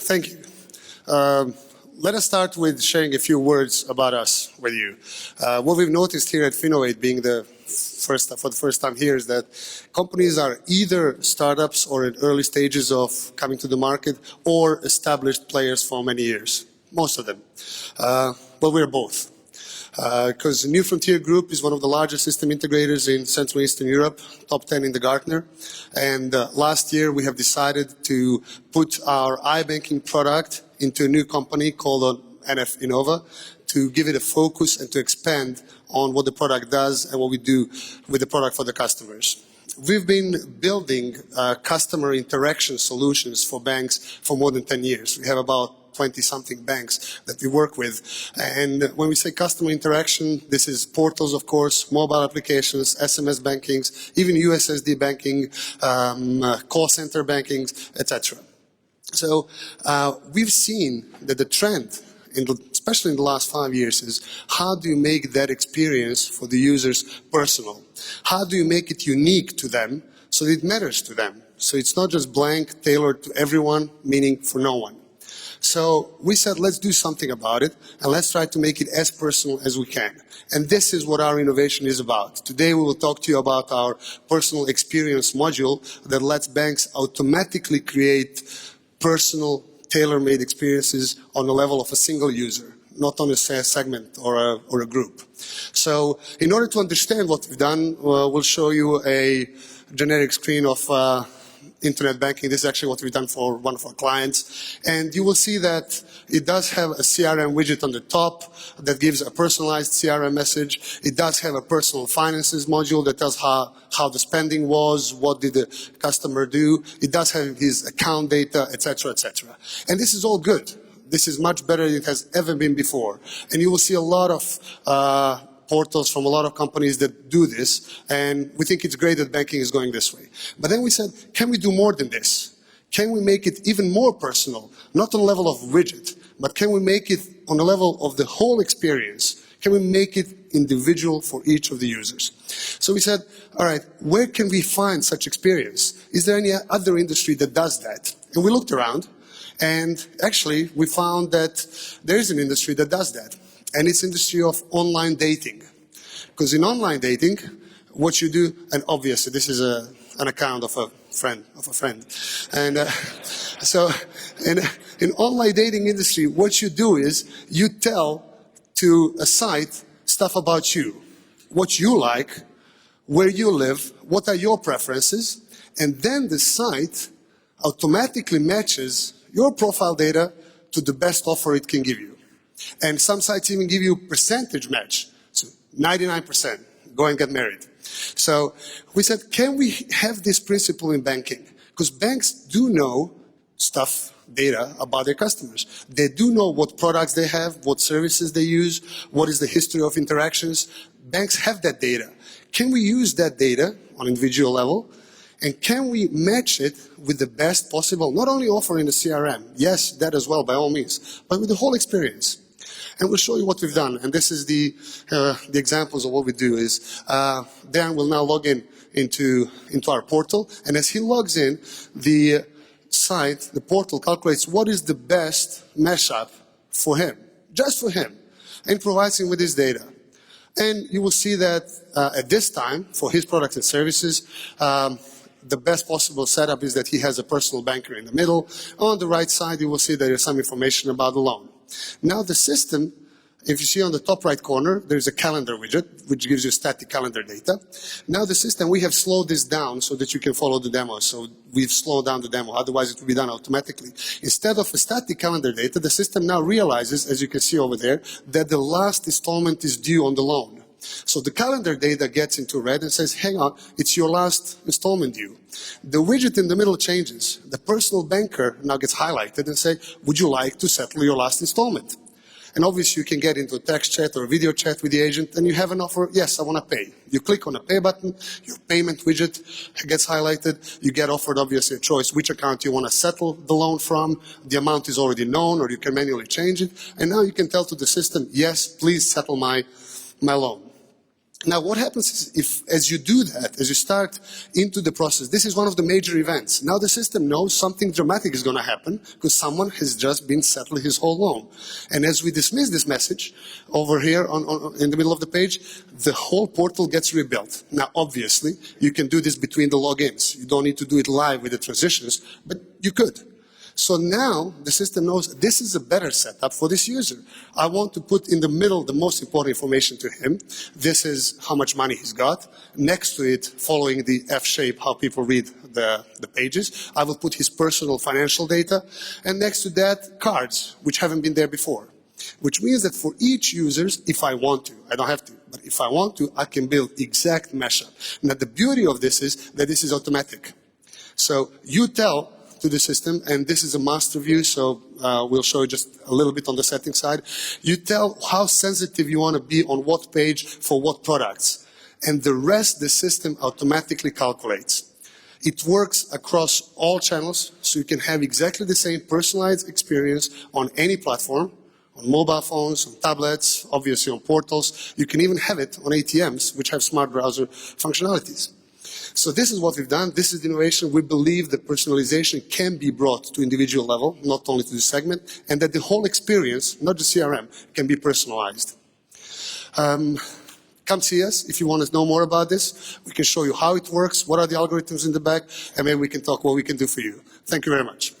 Thank you. Let us start with sharing a few words about us with you. What we've noticed here at Finovate, being for the first time here, is that companies are either startups or in early stages of coming to the market, or established players for many years. Most of them. But we're both. Because New Frontier Group is one of the largest system integrators in Central and Eastern Europe, top 10 in the Gartner. And last year we have decided to put our iBanking product into a new company called Innova, to give it a focus and to expand on what the product does and what we do with the product for the customers. We've been building customer interaction solutions for banks for more than 10 years. We have about 20-something banks that we work with. And when we say customer interaction, this is portals, of course, mobile applications, SMS bankings, even USSD banking, call center bankings, etc. So we've seen that the trend, especially in the last 5 years, is how do you make that experience for the users personal? How do you make it unique to them so that it matters to them? So it's not just blank, tailored to everyone, meaning for no one. So we said, let's do something about it, and let's try to make it as personal as we can. And this is what our innovation is about. Today we will talk to you about our personal experience module that lets banks automatically create personal, tailor-made experiences on the level of a single user, not on a segment or a group. So in order to understand what we've done, we'll show you a generic screen of internet banking. This is actually what we've done for one of our clients. And you will see that it does have a CRM widget on the top that gives a personalized CRM message. It does have a personal finances module that tells how the spending was, what did the customer do. It does have his account data, etc., etc. And this is all good. This is much better than it has ever been before. And you will see a lot of portals from a lot of companies that do this, and we think it's great that banking is going this way. But then we said, can we do more than this? Can we make it even more personal? Not on the level of widget, but can we make it on the level of the whole experience? Can we make it individual for each of the users? So we said, all right, where can we find such experience? Is there any other industry that does that? And we looked around, and actually we found that there is an industry that does that. And it's industry of online dating. Because in online dating, what you do, and obviously this is an account of a friend. And so in online dating industry, what you do is you tell to a site stuff about you, what you like, where you live, what are your preferences, and then the site automatically matches your profile data to the best offer it can give you. And some sites even give you percentage match. So 99%, go and get married. So we said, can we have this principle in banking? Because banks do know data about their customers. They do know what products they have, what services they use, what is the history of interactions. Banks have that data. Can we use that data on individual level? And can we match it with the best possible, not only offer in the CRM, yes, that as well, by all means, but with the whole experience. And we'll show you what we've done. And this is the examples of what we do is, Dan will now log into our portal. And as he logs in, the site, the portal calculates what is the best mashup for him, just for him, and provides him with his data. And you will see that at this time, for his products and services, the best possible setup is that he has a personal banker in the middle. On the right side, you will see there is some information about the loan. Now the system, if you see on the top right corner, there's a calendar widget, which gives you static calendar data. Now the system, we have slowed this down so that you can follow the demo. So we've slowed down the demo, otherwise it would be done automatically. Instead of a static calendar data, the system now realizes, as you can see over there, that the last installment is due on the loan. So the calendar data gets into red and says, hang on, it's your last installment due. The widget in the middle changes. The personal banker now gets highlighted and say, would you like to settle your last installment? And obviously you can get into a text chat or a video chat with the agent and you have an offer, yes, I want to pay. You click on the pay button, your payment widget gets highlighted, you get offered obviously a choice which account you want to settle the loan from, the amount is already known or you can manually change it, and now you can tell to the system, yes, please settle my loan. Now, what happens is, as you do that, as you start into the process, this is one of the major events. Now the system knows something dramatic is going to happen because someone has just been settled his whole loan. And as we dismiss this message over here in the middle of the page, the whole portal gets rebuilt. Now, obviously, you can do this between the logins. You don't need to do it live with the transitions, but you could. So now the system knows this is a better setup for this user. I want to put in the middle the most important information to him. This is how much money he's got. Next to it, following the F shape, how people read the pages, I will put his personal financial data. And next to that, cards, which haven't been there before. Which means that for each user, if I want to, I don't have to, but if I want to, I can build exact mashup. Now the beauty of this is that this is automatic. So you tell to the system, and this is a master view, so we'll show you just a little bit on the settings side. You tell how sensitive you want to be on what page for what products, and the rest the system automatically calculates. It works across all channels, so you can have exactly the same personalized experience on any platform, on mobile phones, on tablets, obviously on portals. You can even have it on ATMs, which have smart browser functionalities. So this is what we've done. This is the innovation. We believe that personalization can be brought to individual level, not only to the segment, and that the whole experience, not just CRM, can be personalized. Come see us if you want to know more about this. We can show you how it works, what are the algorithms in the back, and maybe we can talk what we can do for you. Thank you very much.